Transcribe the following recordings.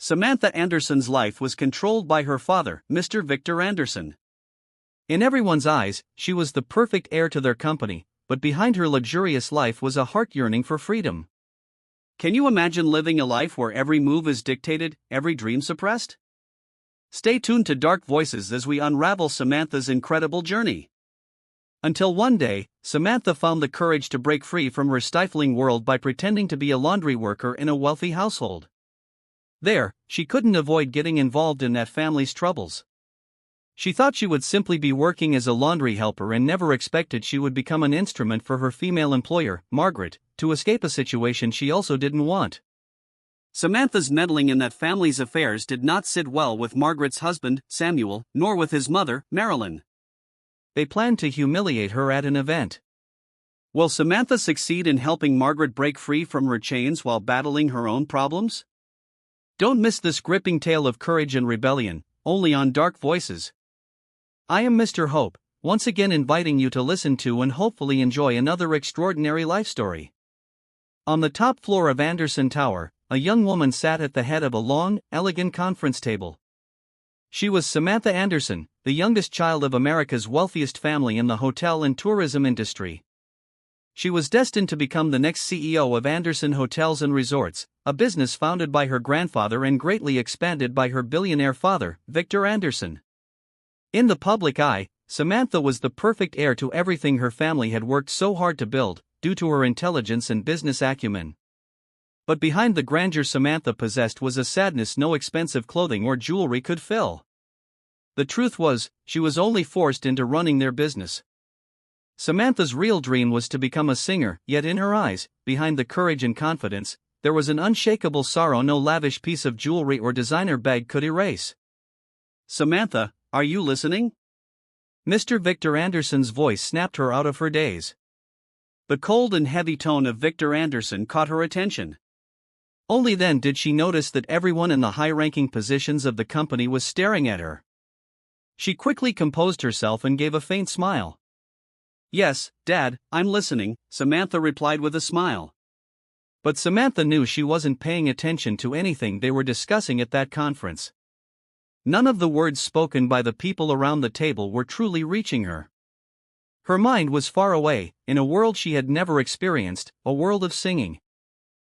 Samantha Anderson's life was controlled by her father, Mr. Victor Anderson. In everyone's eyes, she was the perfect heir to their company, but behind her luxurious life was a heart yearning for freedom. Can you imagine living a life where every move is dictated, every dream suppressed? Stay tuned to Dark Voices as we unravel Samantha's incredible journey. Until one day, Samantha found the courage to break free from her stifling world by pretending to be a laundry worker in a wealthy household. There, she couldn't avoid getting involved in that family's troubles. She thought she would simply be working as a laundry helper and never expected she would become an instrument for her female employer, Margaret, to escape a situation she also didn't want. Samantha's meddling in that family's affairs did not sit well with Margaret's husband, Samuel, nor with his mother, Marilyn. They planned to humiliate her at an event. Will Samantha succeed in helping Margaret break free from her chains while battling her own problems? Don't miss this gripping tale of courage and rebellion, only on Dark Voices. I am Mr. Hope, once again inviting you to listen to and hopefully enjoy another extraordinary life story. On the top floor of Anderson Tower, a young woman sat at the head of a long, elegant conference table. She was Samantha Anderson, the youngest child of America's wealthiest family in the hotel and tourism industry. She was destined to become the next CEO of Anderson Hotels and Resorts, a business founded by her grandfather and greatly expanded by her billionaire father, Victor Anderson. In the public eye, Samantha was the perfect heir to everything her family had worked so hard to build, due to her intelligence and business acumen. But behind the grandeur Samantha possessed was a sadness no expensive clothing or jewelry could fill. The truth was, she was only forced into running their business. Samantha's real dream was to become a singer, yet in her eyes, behind the courage and confidence, there was an unshakable sorrow no lavish piece of jewelry or designer bag could erase. Samantha, are you listening? Mr. Victor Anderson's voice snapped her out of her daze. The cold and heavy tone of Victor Anderson caught her attention. Only then did she notice that everyone in the high-ranking positions of the company was staring at her. She quickly composed herself and gave a faint smile. "Yes, Dad, I'm listening," Samantha replied with a smile. But Samantha knew she wasn't paying attention to anything they were discussing at that conference. None of the words spoken by the people around the table were truly reaching her. Her mind was far away, in a world she had never experienced, a world of singing.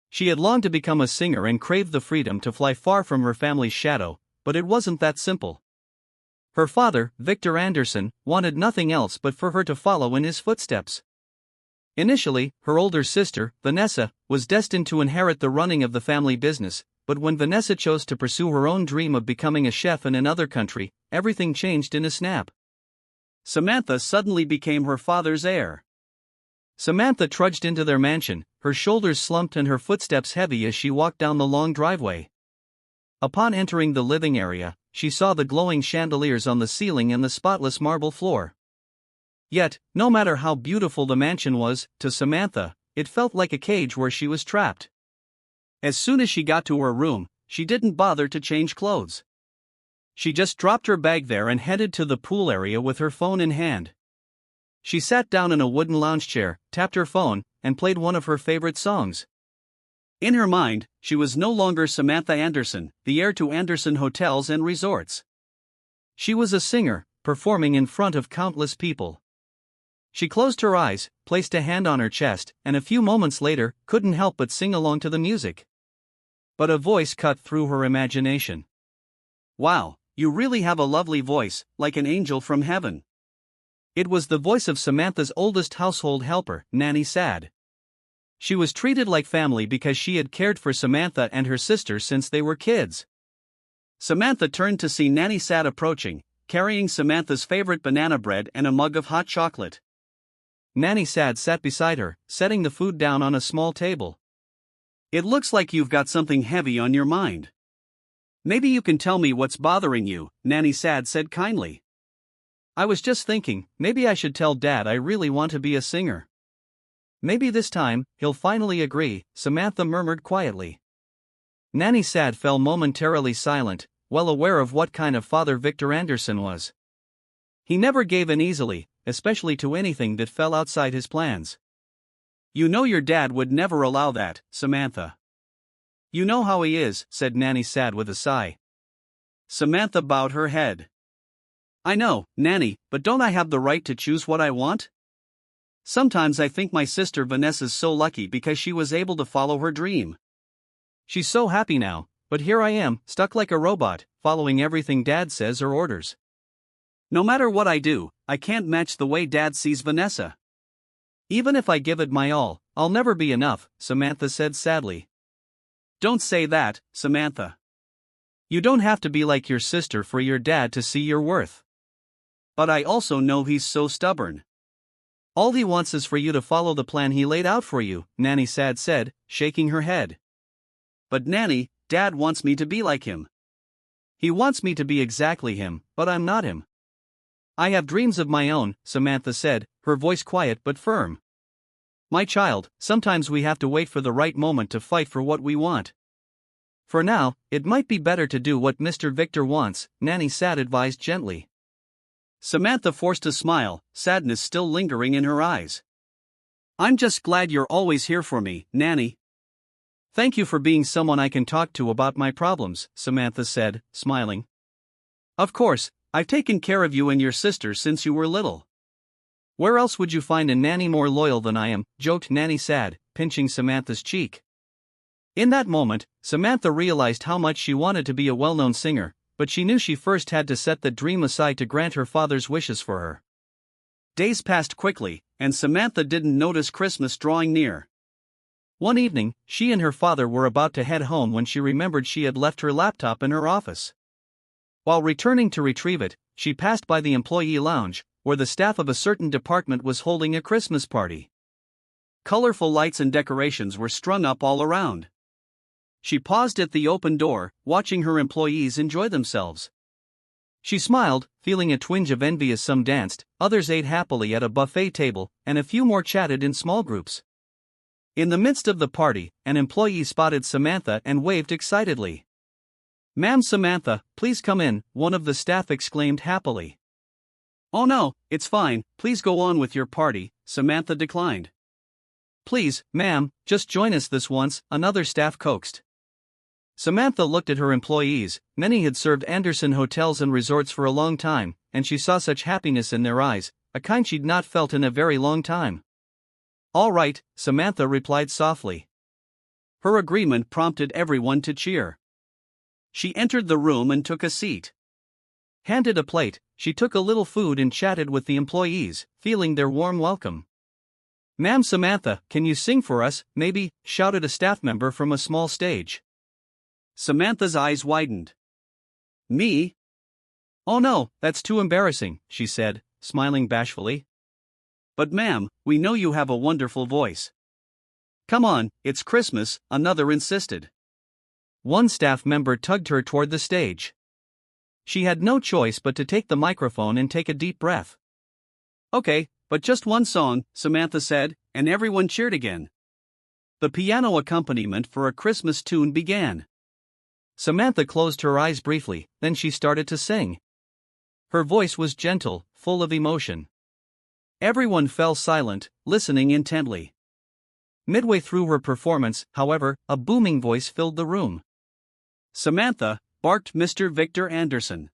She had longed to become a singer and craved the freedom to fly far from her family's shadow, but it wasn't that simple. Her father, Victor Anderson, wanted nothing else but for her to follow in his footsteps. Initially, her older sister, Vanessa, was destined to inherit the running of the family business, but when Vanessa chose to pursue her own dream of becoming a chef in another country, everything changed in a snap. Samantha suddenly became her father's heir. Samantha trudged into their mansion, her shoulders slumped and her footsteps heavy as she walked down the long driveway. Upon entering the living area, she saw the glowing chandeliers on the ceiling and the spotless marble floor. Yet, no matter how beautiful the mansion was, to Samantha, it felt like a cage where she was trapped. As soon as she got to her room, she didn't bother to change clothes. She just dropped her bag there and headed to the pool area with her phone in hand. She sat down in a wooden lounge chair, tapped her phone, and played one of her favorite songs. In her mind, she was no longer Samantha Anderson, the heir to Anderson Hotels and Resorts. She was a singer, performing in front of countless people. She closed her eyes, placed a hand on her chest, and a few moments later, couldn't help but sing along to the music. But a voice cut through her imagination. "Wow, you really have a lovely voice, like an angel from heaven." It was the voice of Samantha's oldest household helper, Nanny Sad. She was treated like family because she had cared for Samantha and her sister since they were kids. Samantha turned to see Nanny Sad approaching, carrying Samantha's favorite banana bread and a mug of hot chocolate. Nanny Sad sat beside her, setting the food down on a small table. "It looks like you've got something heavy on your mind. Maybe you can tell me what's bothering you," Nanny Sad said kindly. "I was just thinking, maybe I should tell Dad I really want to be a singer." "Maybe this time, he'll finally agree," Samantha murmured quietly. Nanny Sad fell momentarily silent, well aware of what kind of father Victor Anderson was. He never gave in easily, especially to anything that fell outside his plans. "You know your dad would never allow that, Samantha." You know how he is, said Nanny sad with a sigh. Samantha bowed her head. I know, Nanny, but don't I have the right to choose what I want? Sometimes I think my sister Vanessa's so lucky because she was able to follow her dream. She's so happy now, but here I am, stuck like a robot, following everything Dad says or orders. No matter what I do, I can't match the way Dad sees Vanessa. Even if I give it my all, I'll never be enough, Samantha said sadly. Don't say that, Samantha. You don't have to be like your sister for your dad to see your worth. But I also know he's so stubborn. All he wants is for you to follow the plan he laid out for you, Nanny sad said, shaking her head. But Nanny, Dad wants me to be like him. He wants me to be exactly him, but I'm not him. I have dreams of my own, Samantha said, her voice quiet but firm. My child, sometimes we have to wait for the right moment to fight for what we want. For now, it might be better to do what Mr. Victor wants, Nanny sad advised gently. Samantha forced a smile, sadness still lingering in her eyes. I'm just glad you're always here for me, Nanny. Thank you for being someone I can talk to about my problems, Samantha said, smiling. Of course, I've taken care of you and your sister since you were little. Where else would you find a nanny more loyal than I am, joked Nanny sad, pinching Samantha's cheek. In that moment, Samantha realized how much she wanted to be a well-known singer, but she knew she first had to set that dream aside to grant her father's wishes for her. Days passed quickly, and Samantha didn't notice Christmas drawing near. One evening, she and her father were about to head home when she remembered she had left her laptop in her office. While returning to retrieve it, she passed by the employee lounge, where the staff of a certain department was holding a Christmas party. Colorful lights and decorations were strung up all around. She paused at the open door, watching her employees enjoy themselves. She smiled, feeling a twinge of envy as some danced, others ate happily at a buffet table, and a few more chatted in small groups. In the midst of the party, an employee spotted Samantha and waved excitedly. "Ma'am Samantha, please come in," one of the staff exclaimed happily. "Oh no, it's fine, please go on with your party," Samantha declined. "Please, ma'am, just join us this once," another staff coaxed. Samantha looked at her employees. Many had served Anderson hotels and resorts for a long time, and she saw such happiness in their eyes, a kind she'd not felt in a very long time. "All right," Samantha replied softly. Her agreement prompted everyone to cheer. She entered the room and took a seat. Handed a plate, she took a little food and chatted with the employees, feeling their warm welcome. "Ma'am Samantha, can you sing for us, maybe?" shouted a staff member from a small stage. Samantha's eyes widened. "Me? Oh no, that's too embarrassing," she said, smiling bashfully. "But ma'am, we know you have a wonderful voice." "Come on, it's Christmas," another insisted. One staff member tugged her toward the stage. She had no choice but to take the microphone and take a deep breath. "Okay, but just one song," Samantha said, and everyone cheered again. The piano accompaniment for a Christmas tune began. Samantha closed her eyes briefly, then she started to sing. Her voice was gentle, full of emotion. Everyone fell silent, listening intently. Midway through her performance, however, a booming voice filled the room. "Samantha," barked Mr. Victor Anderson.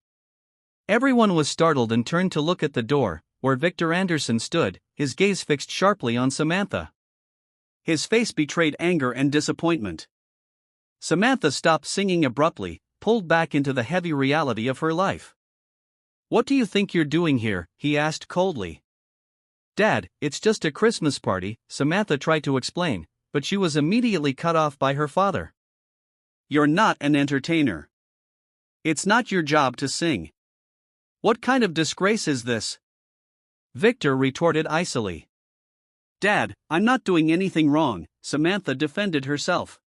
Everyone was startled and turned to look at the door, where Victor Anderson stood, his gaze fixed sharply on Samantha. His face betrayed anger and disappointment. Samantha stopped singing abruptly, pulled back into the heavy reality of her life. "What do you think you're doing here?" he asked coldly. "Dad, it's just a Christmas party," Samantha tried to explain, but she was immediately cut off by her father. "You're not an entertainer. It's not your job to sing. What kind of disgrace is this?" Victor retorted icily. "Dad, I'm not doing anything wrong," Samantha defended herself.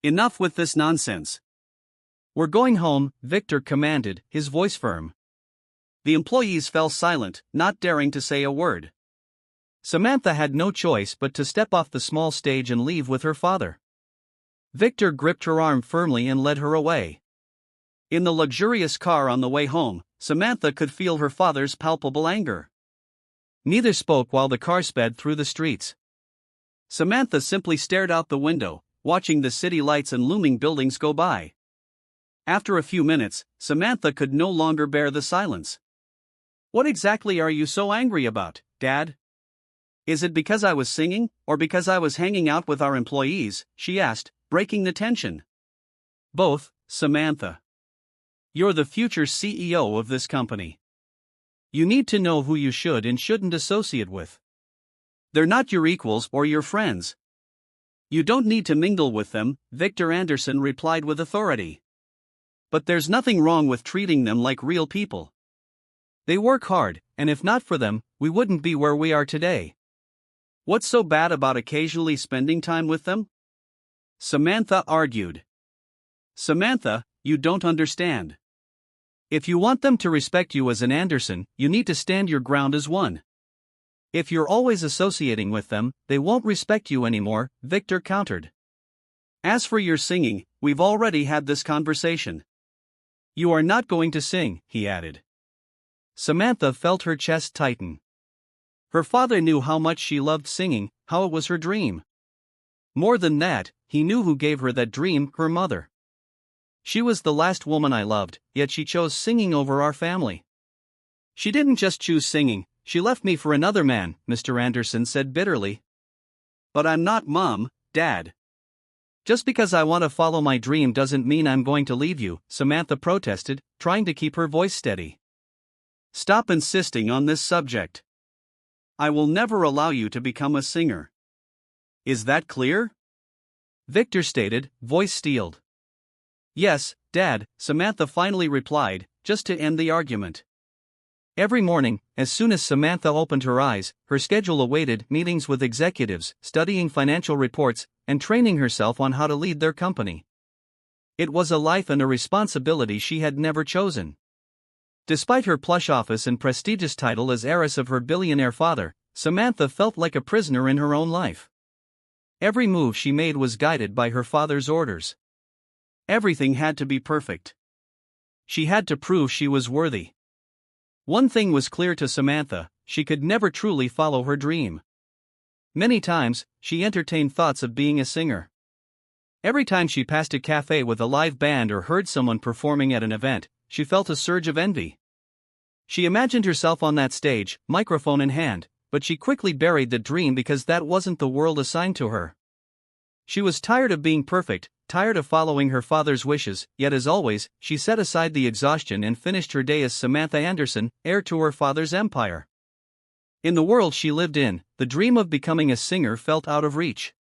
"Enough with this nonsense." "We're going home," Victor commanded, his voice firm. The employees fell silent, not daring to say a word. Samantha had no choice but to step off the small stage and leave with her father. Victor gripped her arm firmly and led her away. In the luxurious car on the way home, Samantha could feel her father's palpable anger. Neither spoke while the car sped through the streets. Samantha simply stared out the window, watching the city lights and looming buildings go by. After a few minutes, Samantha could no longer bear the silence. "What exactly are you so angry about, Dad? Is it because I was singing, or because I was hanging out with our employees?" she asked, breaking the tension. "Both, Samantha. You're the future CEO of this company. You need to know who you should and shouldn't associate with. They're not your equals or your friends. You don't need to mingle with them," Victor Anderson replied with authority. "But there's nothing wrong with treating them like real people. They work hard, and if not for them, we wouldn't be where we are today. What's so bad about occasionally spending time with them?" Samantha argued. "Samantha, you don't understand. If you want them to respect you as an Anderson, you need to stand your ground as one. If you're always associating with them, they won't respect you anymore," Victor countered. "As for your singing, we've already had this conversation. You are not going to sing," he added. Samantha felt her chest tighten. Her father knew how much she loved singing, how it was her dream. More than that, he knew who gave her that dream, her mother. "She was the last woman I loved, yet she chose singing over our family. She didn't just choose singing, she left me for another man," Mr. Anderson said bitterly. "But I'm not Mom, Dad. Just because I want to follow my dream doesn't mean I'm going to leave you," Samantha protested, trying to keep her voice steady. "Stop insisting on this subject. I will never allow you to become a singer. Is that clear?" Victor stated, voice steeled. "Yes, Dad," Samantha finally replied, just to end the argument. Every morning, as soon as Samantha opened her eyes, her schedule awaited meetings with executives, studying financial reports, and training herself on how to lead their company. It was a life and a responsibility she had never chosen. Despite her plush office and prestigious title as heiress of her billionaire father, Samantha felt like a prisoner in her own life. Every move she made was guided by her father's orders. Everything had to be perfect. She had to prove she was worthy. One thing was clear to Samantha: she could never truly follow her dream. Many times, she entertained thoughts of being a singer. Every time she passed a cafe with a live band or heard someone performing at an event, she felt a surge of envy. She imagined herself on that stage, microphone in hand, but she quickly buried the dream because that wasn't the world assigned to her. She was tired of being perfect, tired of following her father's wishes, yet as always, she set aside the exhaustion and finished her day as Samantha Anderson, heir to her father's empire. In the world she lived in, the dream of becoming a singer felt out of reach.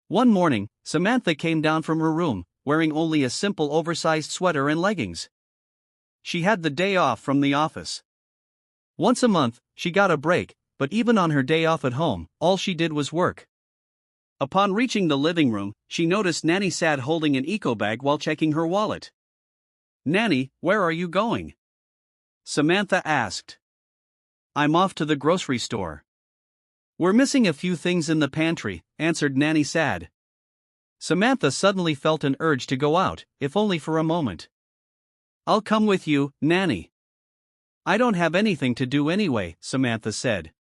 One morning, Samantha came down from her room, wearing only a simple oversized sweater and leggings. She had the day off from the office. Once a month, she got a break, but even on her day off at home, all she did was work. Upon reaching the living room, she noticed Nanny Sad holding an eco bag while checking her wallet. "Nanny, where are you going?" Samantha asked. "I'm off to the grocery store. We're missing a few things in the pantry," answered Nanny Sad. Samantha suddenly felt an urge to go out, if only for a moment. "I'll come with you, Nanny." "I don't have anything to do anyway," Samantha said.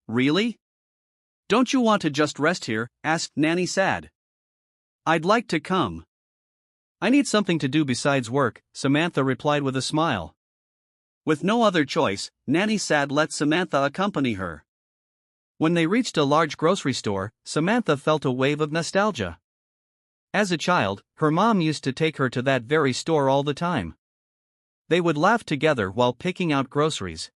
"Really? Don't you want to just rest here?" asked Nanny Sad. "I'd like to come." "I need something to do besides work," Samantha replied with a smile. With no other choice, Nanny Sad let Samantha accompany her. When they reached a large grocery store, Samantha felt a wave of nostalgia. As a child, her mom used to take her to that very store all the time. They would laugh together while picking out groceries.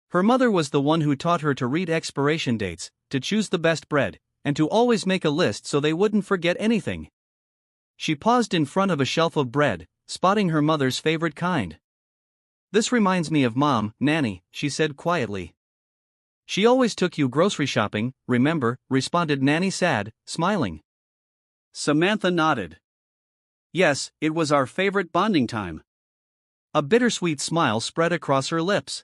Her mother was the one who taught her to read expiration dates, to choose the best bread, and to always make a list so they wouldn't forget anything. She paused in front of a shelf of bread, spotting her mother's favorite kind. "This reminds me of Mom, Nanny," she said quietly. "She always took you grocery shopping, remember?" responded Nanny Sad, smiling. Samantha nodded. "Yes, it was our favorite bonding time." A bittersweet smile spread across her lips.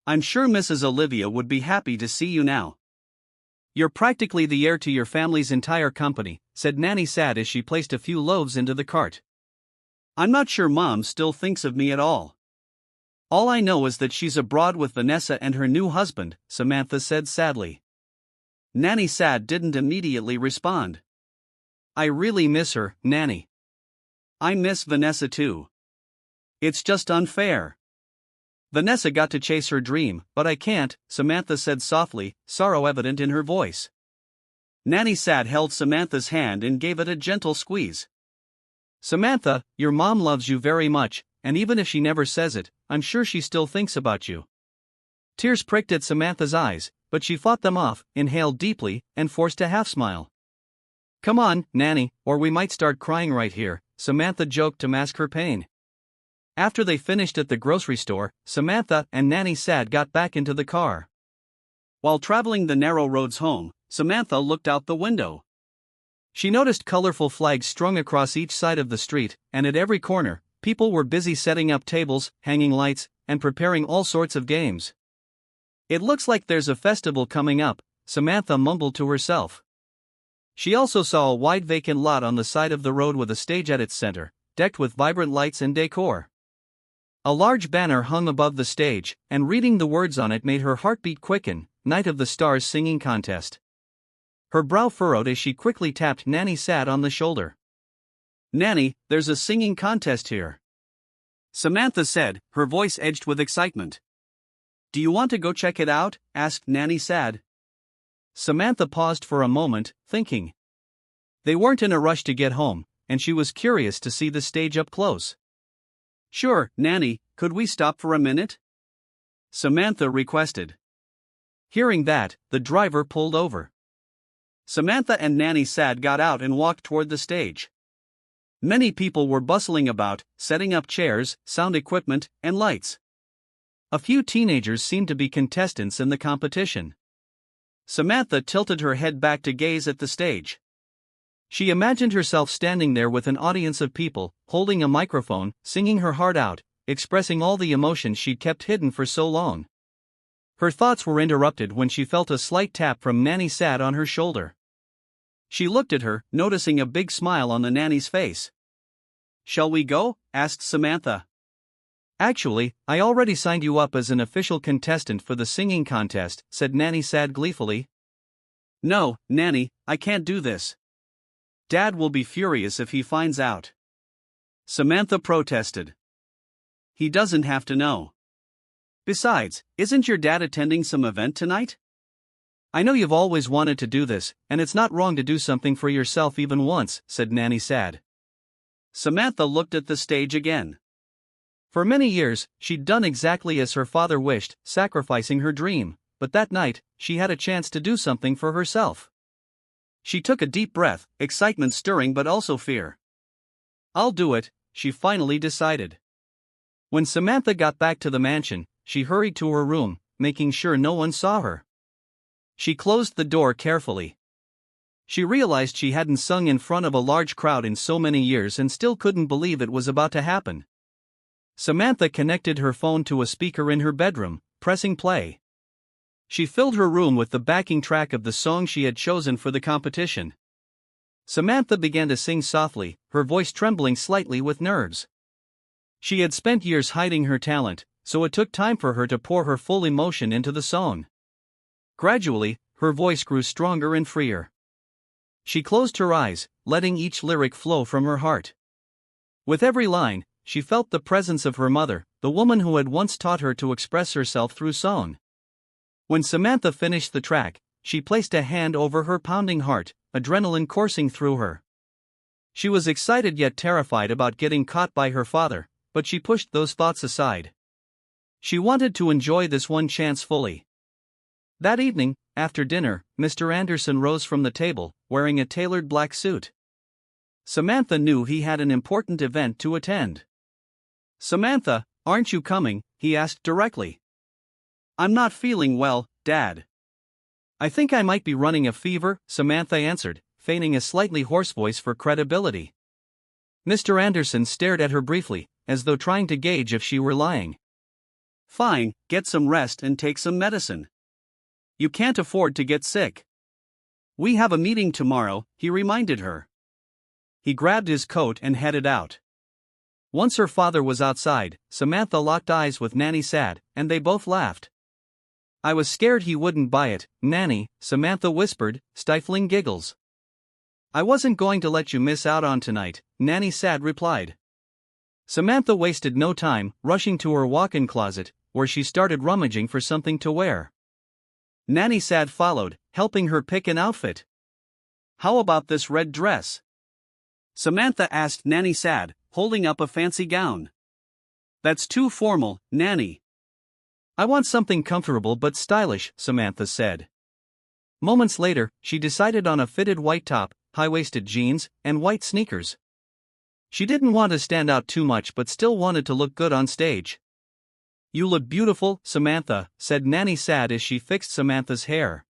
"I'm sure Mrs. Olivia would be happy to see you now. You're practically the heir to your family's entire company," said Nanny Sad as she placed a few loaves into the cart. "I'm not sure Mom still thinks of me at all. All I know is that she's abroad with Vanessa and her new husband," Samantha said sadly. Nanny Sad didn't immediately respond. I really miss her, Nanny. I miss Vanessa too. It's just unfair. Vanessa got to chase her dream, but I can't, Samantha said softly, sorrow evident in her voice. Nanny held Samantha's hand and gave it a gentle squeeze. Samantha, your mom loves you very much, and even if she never says it, I'm sure she still thinks about you. Tears pricked at Samantha's eyes, but she fought them off, inhaled deeply, and forced a half-smile. Come on, Nanny, or we might start crying right here, Samantha joked to mask her pain. After they finished at the grocery store, Samantha and Nanny got back into the car. While traveling the narrow roads home, Samantha looked out the window. She noticed colorful flags strung across each side of the street, and at every corner, people were busy setting up tables, hanging lights, and preparing all sorts of games. It looks like there's a festival coming up, Samantha mumbled to herself. She also saw a wide vacant lot on the side of the road with a stage at its center, decked with vibrant lights and decor. A large banner hung above the stage, and reading the words on it made her heartbeat quicken, Night of the Stars Singing Contest. Her brow furrowed as she quickly tapped Nanny on the shoulder. Nanny, there's a singing contest here, Samantha said, her voice edged with excitement. Do you want to go check it out? Asked Nanny Samantha paused for a moment, thinking. They weren't in a rush to get home, and she was curious to see the stage up close. Sure, Nanny, could we stop for a minute? Samantha requested. Hearing that, the driver pulled over. Samantha and Nanny got out and walked toward the stage. Many people were bustling about, setting up chairs, sound equipment, and lights. A few teenagers seemed to be contestants in the competition. Samantha tilted her head back to gaze at the stage. She imagined herself standing there with an audience of people, holding a microphone, singing her heart out, expressing all the emotions she'd kept hidden for so long. Her thoughts were interrupted when she felt a slight tap from Nanny on her shoulder. She looked at her, noticing a big smile on the nanny's face. Shall we go? Asked Samantha. Actually, I already signed you up as an official contestant for the singing contest, said Nanny gleefully. No, Nanny, I can't do this. Dad will be furious if he finds out. Samantha protested. He doesn't have to know. Besides, isn't your dad attending some event tonight? I know you've always wanted to do this, and it's not wrong to do something for yourself even once, said Nanny Samantha looked at the stage again. For many years, she'd done exactly as her father wished, sacrificing her dream, but that night, she had a chance to do something for herself. She took a deep breath, excitement stirring but also fear. I'll do it, she finally decided. When Samantha got back to the mansion, she hurried to her room, making sure no one saw her. She closed the door carefully. She realized she hadn't sung in front of a large crowd in so many years and still couldn't believe it was about to happen. Samantha connected her phone to a speaker in her bedroom, pressing play. She filled her room with the backing track of the song she had chosen for the competition. Samantha began to sing softly, her voice trembling slightly with nerves. She had spent years hiding her talent, so it took time for her to pour her full emotion into the song. Gradually, her voice grew stronger and freer. She closed her eyes, letting each lyric flow from her heart. With every line, she felt the presence of her mother, the woman who had once taught her to express herself through song. When Samantha finished the track, she placed a hand over her pounding heart, adrenaline coursing through her. She was excited yet terrified about getting caught by her father, but she pushed those thoughts aside. She wanted to enjoy this one chance fully. That evening, after dinner, Mr. Anderson rose from the table, wearing a tailored black suit. Samantha knew he had an important event to attend. Samantha, aren't you coming? He asked directly. I'm not feeling well, Dad. I think I might be running a fever, Samantha answered, feigning a slightly hoarse voice for credibility. Mr. Anderson stared at her briefly, as though trying to gauge if she were lying. Fine, get some rest and take some medicine. You can't afford to get sick. We have a meeting tomorrow, he reminded her. He grabbed his coat and headed out. Once her father was outside, Samantha locked eyes with Nanny and they both laughed. I was scared he wouldn't buy it, Nanny, Samantha whispered, stifling giggles. I wasn't going to let you miss out on tonight, Nanny Sad replied. Samantha wasted no time, rushing to her walk-in closet, where she started rummaging for something to wear. Nanny Sad followed, helping her pick an outfit. How about this red dress? Samantha asked Nanny Sad, holding up a fancy gown. That's too formal, Nanny. I want something comfortable but stylish, Samantha said. Moments later, she decided on a fitted white top, high-waisted jeans, and white sneakers. She didn't want to stand out too much but still wanted to look good on stage. You look beautiful, Samantha, said Nanny Sad as she fixed Samantha's hair.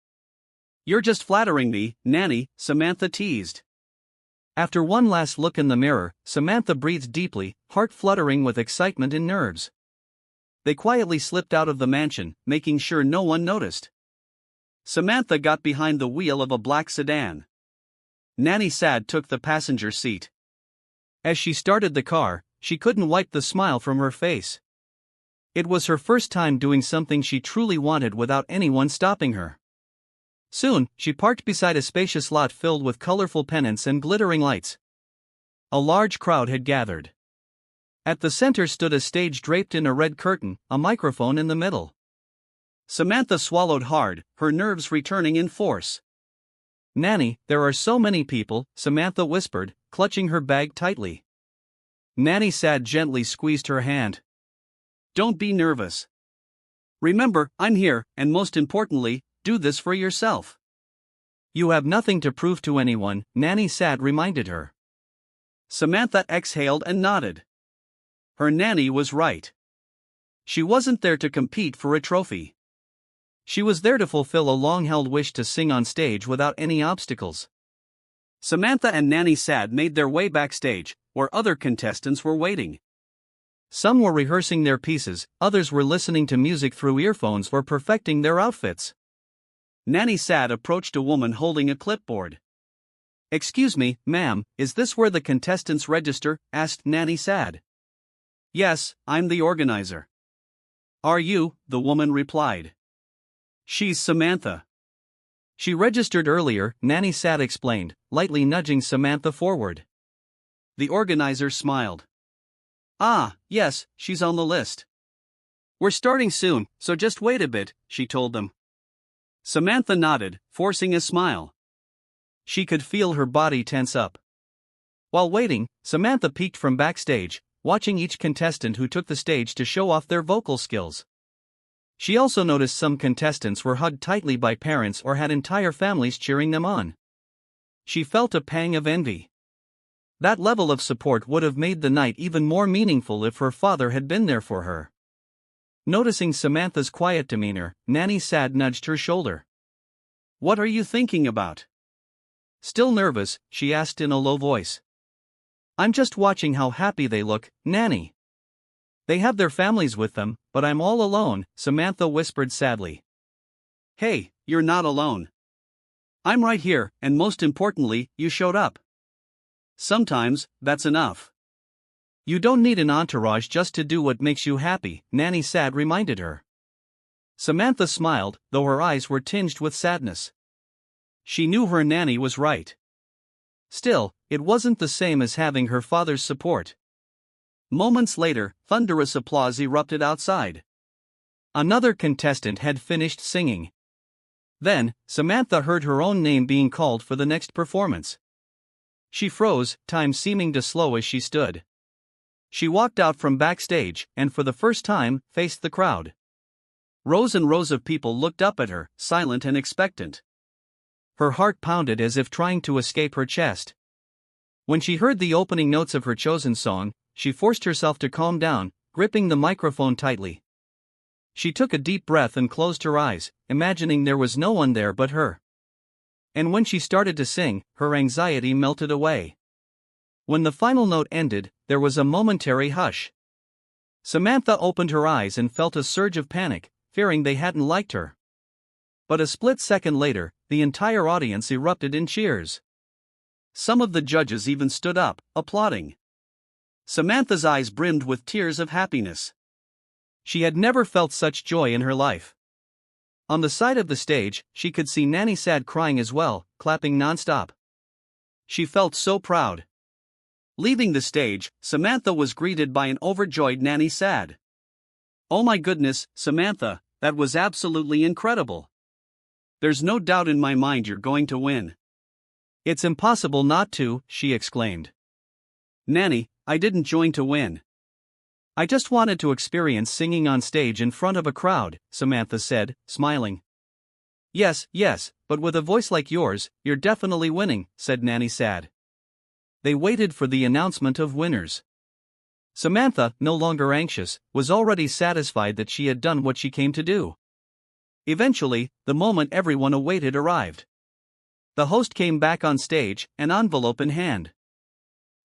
You're just flattering me, Nanny, Samantha teased. After one last look in the mirror, Samantha breathed deeply, heart fluttering with excitement and nerves. They quietly slipped out of the mansion, making sure no one noticed. Samantha got behind the wheel of a black sedan. Nanny Sad took the passenger seat. As she started the car, she couldn't wipe the smile from her face. It was her first time doing something she truly wanted without anyone stopping her. Soon, she parked beside a spacious lot filled with colorful pennants and glittering lights. A large crowd had gathered. At the center stood a stage draped in a red curtain, a microphone in the middle. Samantha swallowed hard, her nerves returning in force. Nanny, there are so many people, Samantha whispered, clutching her bag tightly. Nanny Sad gently squeezed her hand. Don't be nervous. Remember, I'm here, and most importantly, do this for yourself. You have nothing to prove to anyone, Nanny Sad reminded her. Samantha exhaled and nodded. Her nanny was right. She wasn't there to compete for a trophy. She was there to fulfill a long-held wish to sing on stage without any obstacles. Samantha and Nanny Sad made their way backstage, where other contestants were waiting. Some were rehearsing their pieces, others were listening to music through earphones or perfecting their outfits. Nanny Sad approached a woman holding a clipboard. Excuse me, ma'am, is this where the contestants register? Asked Nanny Sad. Yes, I'm the organizer. Are you? The woman replied. She's Samantha. She registered earlier, Nanny Sad explained, lightly nudging Samantha forward. The organizer smiled. Ah, yes, she's on the list. We're starting soon, so just wait a bit, she told them. Samantha nodded, forcing a smile. She could feel her body tense up. While waiting, Samantha peeked from backstage, watching each contestant who took the stage to show off their vocal skills. She also noticed some contestants were hugged tightly by parents or had entire families cheering them on. She felt a pang of envy. That level of support would have made the night even more meaningful if her father had been there for her. Noticing Samantha's quiet demeanor, Nanny Sad nudged her shoulder. What are you thinking about? Still nervous, she asked in a low voice. I'm just watching how happy they look, Nanny. They have their families with them, but I'm all alone, Samantha whispered sadly. Hey, you're not alone. I'm right here, and most importantly, you showed up. Sometimes, that's enough. You don't need an entourage just to do what makes you happy, Nanny Sad reminded her. Samantha smiled, though her eyes were tinged with sadness. She knew her nanny was right. Still, it wasn't the same as having her father's support. Moments later, thunderous applause erupted outside. Another contestant had finished singing. Then, Samantha heard her own name being called for the next performance. She froze, time seeming to slow as she stood. She walked out from backstage, and for the first time, faced the crowd. Rows and rows of people looked up at her, silent and expectant. Her heart pounded as if trying to escape her chest. When she heard the opening notes of her chosen song, she forced herself to calm down, gripping the microphone tightly. She took a deep breath and closed her eyes, imagining there was no one there but her. And when she started to sing, her anxiety melted away. When the final note ended, there was a momentary hush. Samantha opened her eyes and felt a surge of panic, fearing they hadn't liked her. But a split second later, the entire audience erupted in cheers. Some of the judges even stood up, applauding. Samantha's eyes brimmed with tears of happiness. She had never felt such joy in her life. On the side of the stage, she could see Nanny Sad crying as well, clapping nonstop. She felt so proud. Leaving the stage, Samantha was greeted by an overjoyed Nanny Sad. "Oh my goodness, Samantha, that was absolutely incredible. There's no doubt in my mind you're going to win." "It's impossible not to," she exclaimed. "Nanny, I didn't join to win. I just wanted to experience singing on stage in front of a crowd," Samantha said, smiling. Yes, but with a voice like yours, you're definitely winning," said Nanny Sad. They waited for the announcement of winners. Samantha, no longer anxious, was already satisfied that she had done what she came to do. Eventually, the moment everyone awaited arrived. The host came back on stage, an envelope in hand.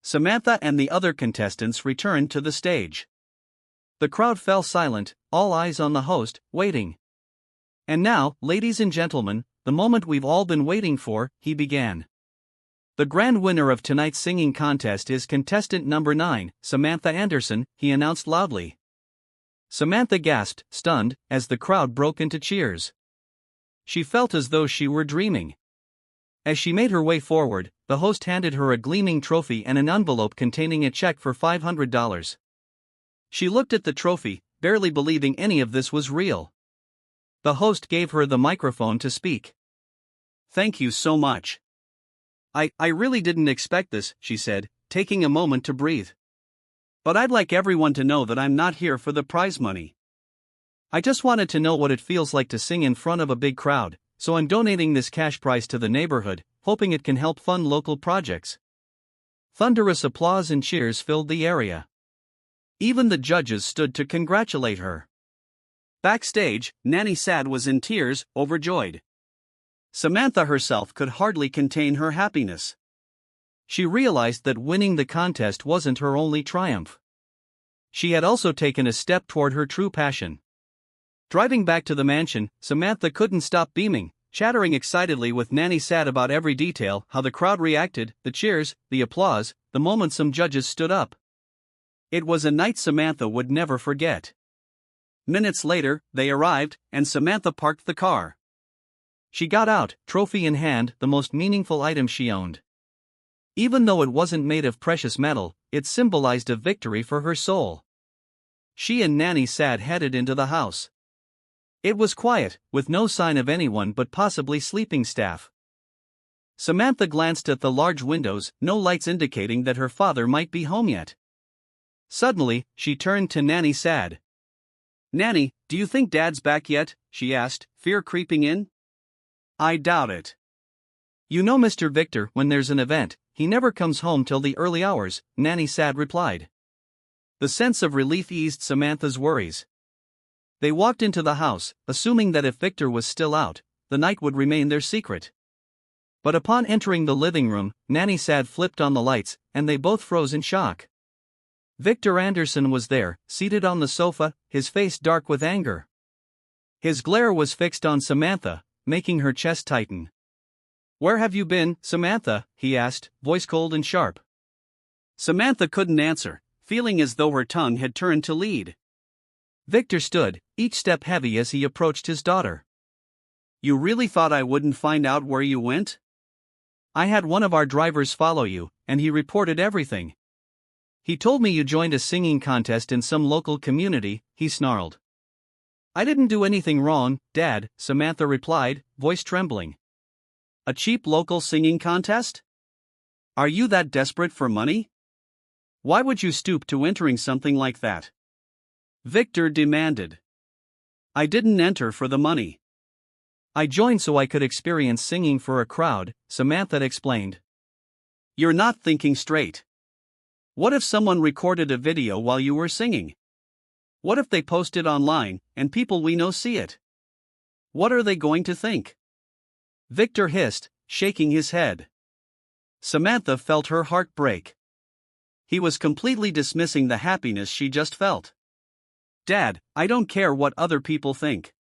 Samantha and the other contestants returned to the stage. The crowd fell silent, all eyes on the host, waiting. "And now, ladies and gentlemen, the moment we've all been waiting for," he began. "The grand winner of tonight's singing contest is contestant number 9, Samantha Anderson," he announced loudly. Samantha gasped, stunned, as the crowd broke into cheers. She felt as though she were dreaming. As she made her way forward, the host handed her a gleaming trophy and an envelope containing a check for $500. She looked at the trophy, barely believing any of this was real. The host gave her the microphone to speak. "Thank you so much. I really didn't expect this," she said, taking a moment to breathe. "But I'd like everyone to know that I'm not here for the prize money. I just wanted to know what it feels like to sing in front of a big crowd, so I'm donating this cash prize to the neighborhood, hoping it can help fund local projects." Thunderous applause and cheers filled the area. Even the judges stood to congratulate her. Backstage, Nanny Sad was in tears, overjoyed. Samantha herself could hardly contain her happiness. She realized that winning the contest wasn't her only triumph. She had also taken a step toward her true passion. Driving back to the mansion, Samantha couldn't stop beaming, chattering excitedly with Nanny Sad about every detail: how the crowd reacted, the cheers, the applause, the moment some judges stood up. It was a night Samantha would never forget. Minutes later, they arrived, and Samantha parked the car. She got out, trophy in hand, the most meaningful item she owned. Even though it wasn't made of precious metal, it symbolized a victory for her soul. She and Nanny Sad headed into the house. It was quiet, with no sign of anyone but possibly sleeping staff. Samantha glanced at the large windows, no lights indicating that her father might be home yet. Suddenly, she turned to Nanny Sad. "Nanny, do you think Dad's back yet?" she asked, fear creeping in. "I doubt it. You know Mr. Victor, when there's an event, he never comes home till the early hours," Nanny Sad replied. The sense of relief eased Samantha's worries. They walked into the house, assuming that if Victor was still out, the night would remain their secret. But upon entering the living room, Nanny Sad flipped on the lights, and they both froze in shock. Victor Anderson was there, seated on the sofa, his face dark with anger. His glare was fixed on Samantha, making her chest tighten. "Where have you been, Samantha?" he asked, voice cold and sharp. Samantha couldn't answer, feeling as though her tongue had turned to lead. Victor stood, each step heavy as he approached his daughter. "You really thought I wouldn't find out where you went? I had one of our drivers follow you, and he reported everything. He told me you joined a singing contest in some local community," he snarled. "I didn't do anything wrong, Dad," Samantha replied, voice trembling. "A cheap local singing contest? Are you that desperate for money? Why would you stoop to entering something like that?" Victor demanded. "I didn't enter for the money. I joined so I could experience singing for a crowd," Samantha explained. "You're not thinking straight. What if someone recorded a video while you were singing? What if they post it online, and people we know see it? What are they going to think?" Victor hissed, shaking his head. Samantha felt her heart break. He was completely dismissing the happiness she just felt. "Dad, I don't care what other people think.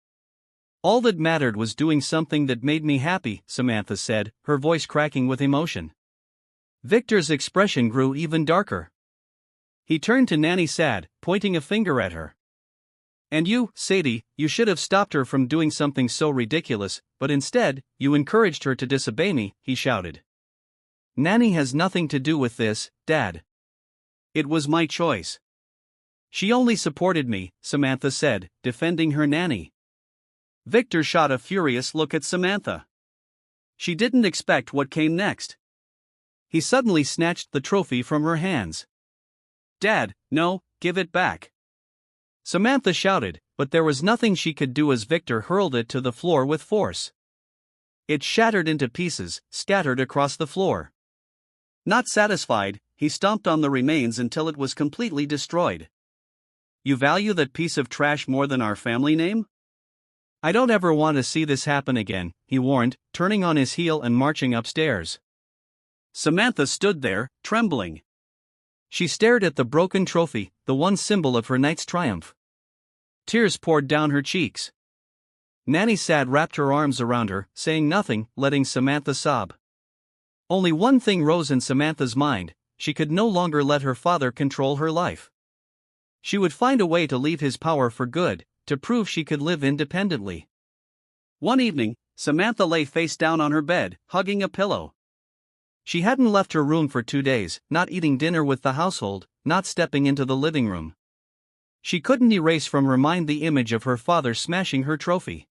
All that mattered was doing something that made me happy," Samantha said, her voice cracking with emotion. Victor's expression grew even darker. He turned to Nanny Sad, pointing a finger at her. "And you, Sadie, you should have stopped her from doing something so ridiculous, but instead, you encouraged her to disobey me," he shouted. Nanny has nothing to do with this, Dad. It was my choice. She only supported me, Samantha said, defending her nanny. Victor shot a furious look at Samantha. She didn't expect what came next. He suddenly snatched the trophy from her hands. Dad, no, give it back. Samantha shouted, but there was nothing she could do as Victor hurled it to the floor with force. It shattered into pieces, scattered across the floor. Not satisfied, he stomped on the remains until it was completely destroyed. You value that piece of trash more than our family name? I don't ever want to see this happen again, he warned, turning on his heel and marching upstairs. Samantha stood there, trembling. She stared at the broken trophy, the one symbol of her night's triumph. Tears poured down her cheeks. Nanny Sad wrapped her arms around her, saying nothing, letting Samantha sob. Only one thing rose in Samantha's mind: she could no longer let her father control her life. She would find a way to leave his power for good, to prove she could live independently. One evening, Samantha lay face down on her bed, hugging a pillow. She hadn't left her room for 2 days, not eating dinner with the household, not stepping into the living room. She couldn't erase from her mind the image of her father smashing her trophy.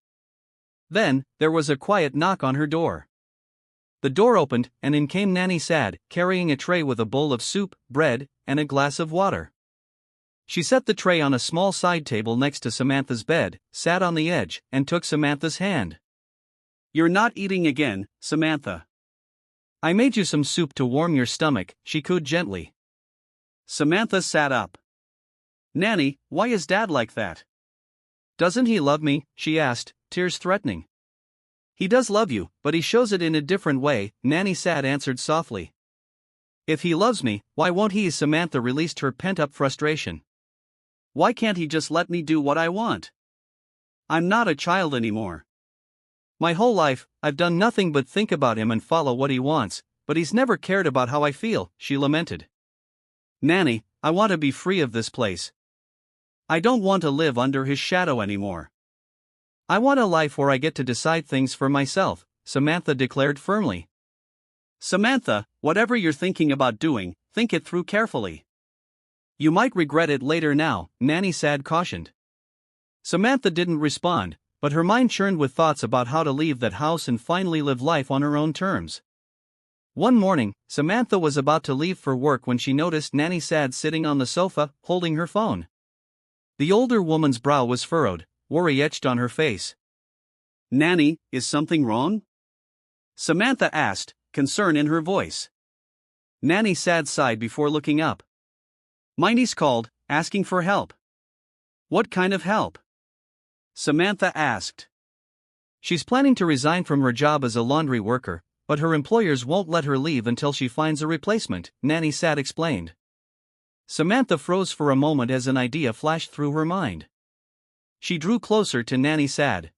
Then, there was a quiet knock on her door. The door opened, and in came Nanny Sad, carrying a tray with a bowl of soup, bread, and a glass of water. She set the tray on a small side table next to Samantha's bed, sat on the edge, and took Samantha's hand. You're not eating again, Samantha. I made you some soup to warm your stomach, she cooed gently. Samantha sat up. Nanny, why is Dad like that? Doesn't he love me? She asked, tears threatening. He does love you, but he shows it in a different way, Nanny Sad answered softly. If he loves me, why won't he? Samantha released her pent-up frustration. Why can't he just let me do what I want? I'm not a child anymore. My whole life, I've done nothing but think about him and follow what he wants, but he's never cared about how I feel, she lamented. Nanny, I want to be free of this place. I don't want to live under his shadow anymore. I want a life where I get to decide things for myself, Samantha declared firmly. Samantha, whatever you're thinking about doing, think it through carefully. You might regret it later now, Nanny Sad cautioned. Samantha didn't respond, but her mind churned with thoughts about how to leave that house and finally live life on her own terms. One morning, Samantha was about to leave for work when she noticed Nanny Sad sitting on the sofa, holding her phone. The older woman's brow was furrowed, worry etched on her face. Nanny, is something wrong? Samantha asked, concern in her voice. Nanny Sad sighed before looking up. My niece called, asking for help. What kind of help? Samantha asked. She's planning to resign from her job as a laundry worker, but her employers won't let her leave until she finds a replacement, Nanny Sad explained. Samantha froze for a moment as an idea flashed through her mind. She drew closer to Nanny Sad.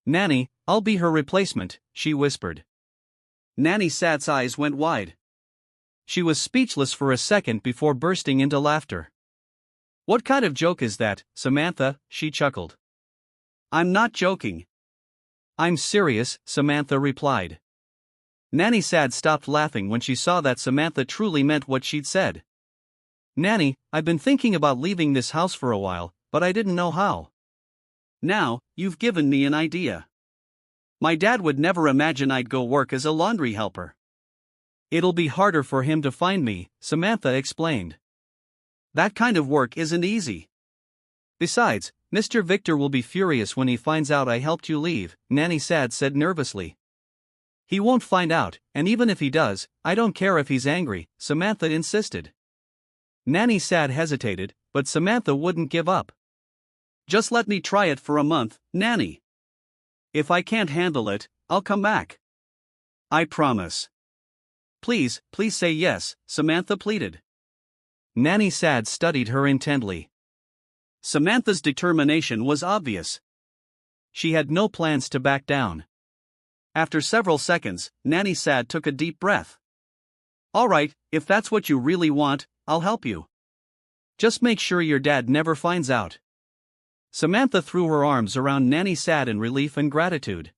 Nanny, I'll be her replacement, she whispered. Nanny Sad's eyes went wide. She was speechless for a second before bursting into laughter. What kind of joke is that, Samantha? She chuckled. I'm not joking. I'm serious, Samantha replied. Nanny Sad stopped laughing when she saw that Samantha truly meant what she'd said. Nanny, I've been thinking about leaving this house for a while, but I didn't know how. Now, you've given me an idea. My dad would never imagine I'd go work as a laundry helper. It'll be harder for him to find me, Samantha explained. That kind of work isn't easy. Besides, Mr. Victor will be furious when he finds out I helped you leave, Nanny Sad said nervously. He won't find out, and even if he does, I don't care if he's angry, Samantha insisted. Nanny Sad hesitated, but Samantha wouldn't give up. Just let me try it for a month, Nanny. If I can't handle it, I'll come back. I promise. Please say yes, Samantha pleaded. Nanny Sad studied her intently. Samantha's determination was obvious. She had no plans to back down. After several seconds, Nanny Sad took a deep breath. All right, if that's what you really want, I'll help you. Just make sure your dad never finds out. Samantha threw her arms around Nanny Sad in relief and gratitude.